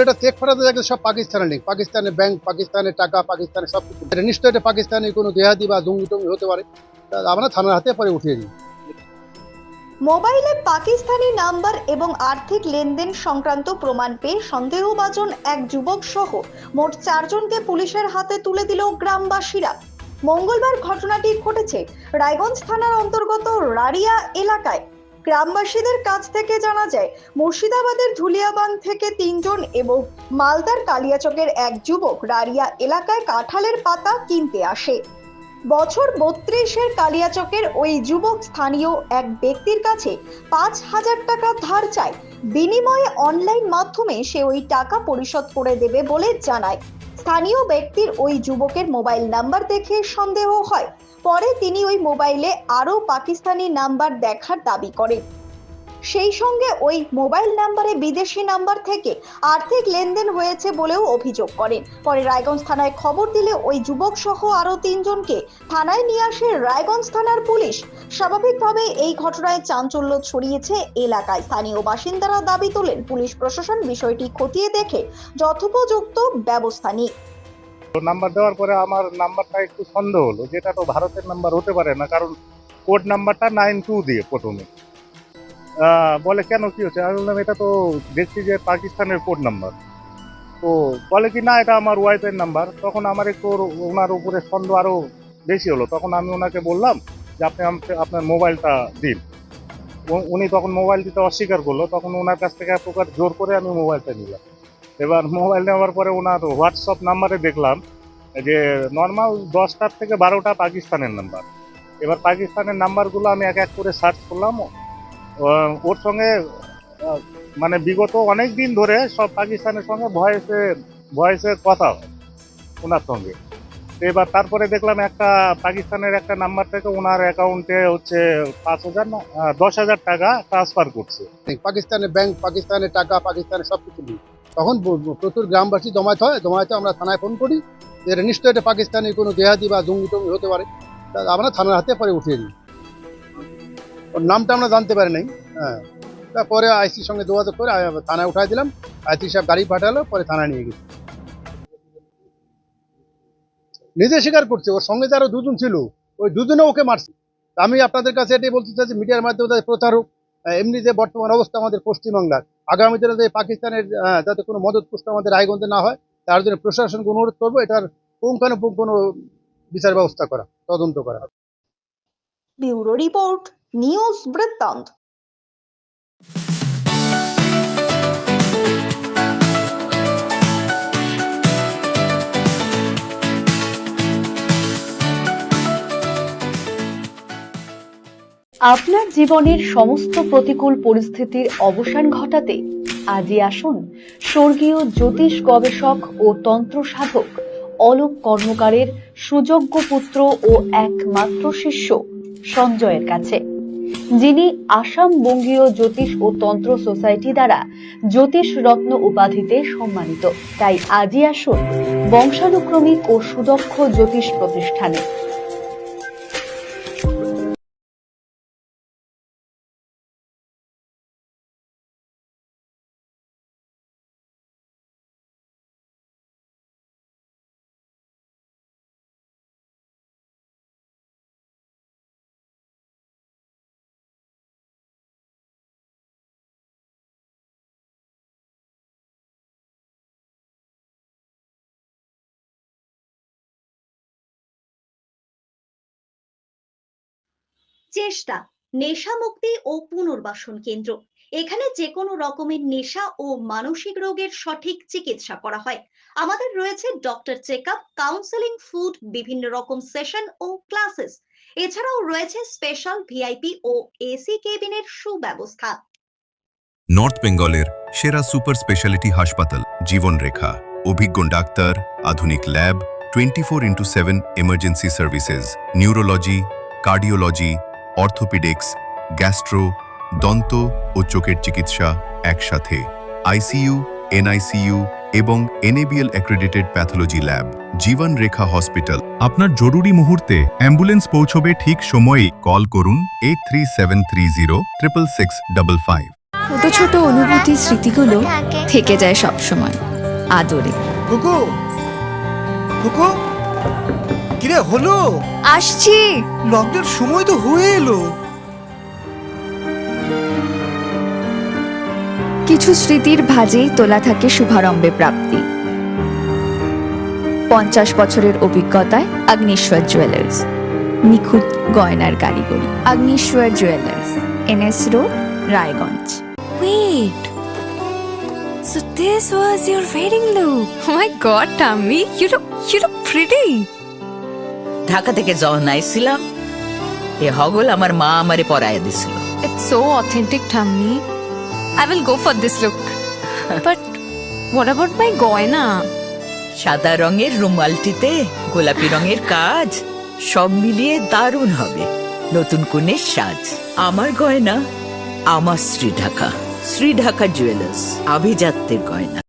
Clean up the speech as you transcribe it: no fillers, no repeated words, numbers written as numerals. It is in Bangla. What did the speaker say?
এটা চেক করাতে দেখে সব পাকিস্তানের লিঙ্ক, পাকিস্তানের ব্যাংক, পাকিস্তানের টাকা, পাকিস্তানের সব কিছু। এটা নিশ্চয়ই এটা পাকিস্তানি কোনো দেহাদি বা জঙ্গি টঙ্গি হতে পারে। আমরা থানার হাতে পরে উঠিয়ে দিই। মোবাইলে পাকিস্তানি নাম্বার এবং আর্থিক লেনদেন সংক্রান্ত প্রমাণ পেয়ে সন্দেহভাজন এক যুবক সহ মোট 4 জনকে পুলিশের হাতে তুলে দিল গ্রামবাসীরা। মঙ্গলবার ঘটনাটি ঘটেছে রায়গঞ্জ থানার অন্তর্গত রাড়িয়া এলাকায়। গ্রামবাসীদের কাছ থেকে জানা যায় মুর্শিদাবাদের ধুলিয়াবান থেকে 3 জন এবং মালদার কালিয়াচকের এক যুবক রাড়িয়া এলাকায় কাঁঠালের পাতা কিনতে আসে। বছর 32-এর কালিয়াচকের ওই যুবক স্থানীয় এক ব্যক্তির কাছে 5,000 টাকা ধার চায়। বিনিময়ে অনলাইন মাধ্যমে সে ওই টাকা পরিশোধ করে দেবে বলে জানায়। স্থানীয় ব্যক্তির ওই যুবকের মোবাইল নাম্বার দেখে সন্দেহ হয়। পরে তিনি ওই মোবাইলে আরও পাকিস্তানি নাম্বার দেখার দাবি করেন। সেই সঙ্গে ওই মোবাইল নাম্বারে বিদেশি নাম্বার থেকে আর্থিক লেনদেন হয়েছে বলেও অভিযোগ করেন। পরে রায়গঞ্জ থানায় খবর দিলে ওই যুবক সহ আরও 3 জনকে থানায় নিয়ে আসে রায়গঞ্জ থানার পুলিশ। স্বাভাবিকভাবে এই ঘটনায় চাঞ্চল্য ছড়িয়েছে এলাকায়। স্থানীয় বাসিন্দারা দাবি তোলেন পুলিশ প্রশাসন বিষয়টি খতিয়ে দেখে যথোপযুক্ত ব্যবস্থা নিক। নাম্বার দেওয়ার পরে আমার নাম্বারটা একটু সন্দেহ হলো, যেটা তো ভারতের নাম্বার হতে পারে না, কারণ কোড নাম্বারটা 92 দিয়ে প্রথমে বলে কেন কি হচ্ছে, আমি বললাম এটা তো দেখছি যে পাকিস্তানের কোড নাম্বার। তো বলে কি না এটা আমার ওয়াইফের নাম্বার। তখন আমার একটু ওনার উপরে সন্দেহ আরো বেশি হলো। তখন আমি ওনাকে বললাম যে আপনি আপনার মোবাইলটা দিন। উনি তখন মোবাইল দিতে অস্বীকার করলো। তখন ওনার কাছ থেকে এক প্রকার জোর করে আমি মোবাইলটা নিলাম। এবার মোবাইল নেওয়ার পরে ওনার হোয়াটসঅ্যাপ নাম্বারে দেখলাম যে নর্মাল 10টার থেকে 12টা পাকিস্তানের নাম্বার। এবার পাকিস্তানের নাম্বারগুলো আমি এক এক করে সার্চ করলাম। ওর সঙ্গে মানে বিগত অনেক দিন ধরে সব পাকিস্তানের সঙ্গে ভয়েসে কথা হয় ওনার সঙ্গে। এবার তারপরে দেখলাম একটা পাকিস্তানের একটা নাম্বার থেকে ওনার অ্যাকাউন্টে হচ্ছে 5,000 না 10,000 টাকা ট্রান্সফার করছে। পাকিস্তানের ব্যাংক, পাকিস্তানের টাকা, পাকিস্তানের সব কিছু লিঙ্ক। তখন প্রচুর গ্রামবাসী জমায়েত আমরা থানায় ফোন করি। এটা নিশ্চয়ই এটা পাকিস্তানি কোনো দেহাদি বা জঙ্গি টঙ্গি হতে পারে। আমরা থানার হাতে পরে উঠিয়ে দিই। ওর নামটা আমরা জানতে পারি নাই। হ্যাঁ, তারপরে আইসির সঙ্গে যোগাযোগ করে থানায় উঠাই দিলাম। আইসি সাহেব গাড়ি পাঠালো, পরে থানায় নিয়ে গেছি। নিজে স্বীকার করছে, ওর সঙ্গে যারা 2 জন ছিল ওই 2 জনে ওকে মারছে। আমি আপনাদের কাছে এটাই বলতে চাইছি, মিডিয়ার মাধ্যমে তাদের প্রচারক। এমনি যে বর্তমান অবস্থা আমাদের পশ্চিমবাংলার, আগামী দিনে যে পাকিস্তানের যাতে কোনো মদতপুষ্ট আমাদের রায়গঞ্জে না হয়, তার জন্য প্রশাসনকে অনুরোধ করবো এটার পুঙ্খানুপুঙ্খ বিচার ব্যবস্থা করা, তদন্ত করা। ব্যুরো রিপোর্ট, নিউজ বৃত্তান্ত। আপনার জীবনের সমস্ত প্রতিকূল পরিস্থিতির অবসান ঘটাতে আজই আসুন স্বর্গীয় জ্যোতিষ গবেষক ও তন্ত্র সাধক অলোক কর্মকারের সুযোগ্য পুত্র ও একমাত্র শিষ্য সঞ্জয়ের কাছে, যিনি আসাম বঙ্গীয় জ্যোতিষ ও তন্ত্র সোসাইটি দ্বারা জ্যোতিষ রত্ন উপাধিতে সম্মানিত। তাই আজই আসুন বংশানুক্রমিক ও সুদক্ষ জ্যোতিষ প্রতিষ্ঠানে। চেষ্টা নেশা মুক্তি ও পুনর্বাসন কেন্দ্র। এখানে যে কোনো রকমের নেশা ও মানসিক রোগের সঠিক চিকিৎসা করা হয়। আমাদের রয়েছে ডক্টর চেকআপ, কাউন্সেলিং, ফুড, বিভিন্ন রকম সেশন ও ক্লাসেস। এছাড়াও রয়েছে স্পেশাল ভিআইপি ও এসি কেবিনের সুব্যবস্থা। নর্থ বেঙ্গলের সেরা সুপার স্পেশালিটি হাসপাতাল জীবনরেখা, অভিজ্ঞ ডাক্তার, আধুনিক lab, 24x7 emergency services, neurology, cardiology, orthopaedics, gastro, দন্ত ও চোখের চিকিৎসা একসাথে, আইসিইউ, এনআইসিইউ এবং এনএবিএল অ্যাক্রেডিটেড প্যাথোলজি ল্যাব। জীবন রেখা হসপিটাল। আপনার জরুরি মুহূর্তে অ্যাম্বুলেন্স পৌঁছবে ঠিক সময়ে। কল করুন 8373066655। ছোট ছোট অনুভূতি, স্মৃতিগুলো থেকে যায় সব সময়। আদরে। কুকু কুকু কিরে হলো? আসছি। লকডাউন সময় তো হয়ে এলো। কিছু স্মৃতির ভাজেই তোলা থাকে শুভারম্ভে প্রাপ্তি। 50 বছরের অভিজ্ঞতায় আগ্নেশ্বর জুয়েলার্স, নিখুঁত গয়নার কারিগরি। Agneshwar jewellers, NS road, Raiganj. Wait. So this was your wedding look. Oh my god, Tammy, you look pretty. Dhaka থেকে যখন আইছিলাম এ হগল আমার মা আমারে পরাইয়া দিছিল। It's so authentic, Tammy. I will go for this look. But what about my goina? সাদা রঙের রুমালটিতে গোলাপি রঙের কাজ, সব মিলিয়ে দারুণ হবে নতুন কনের সাজ। আমার গয়না আমার শ্রী ঢাকা জুয়েলার্স, আভিজাত্যের গয়না।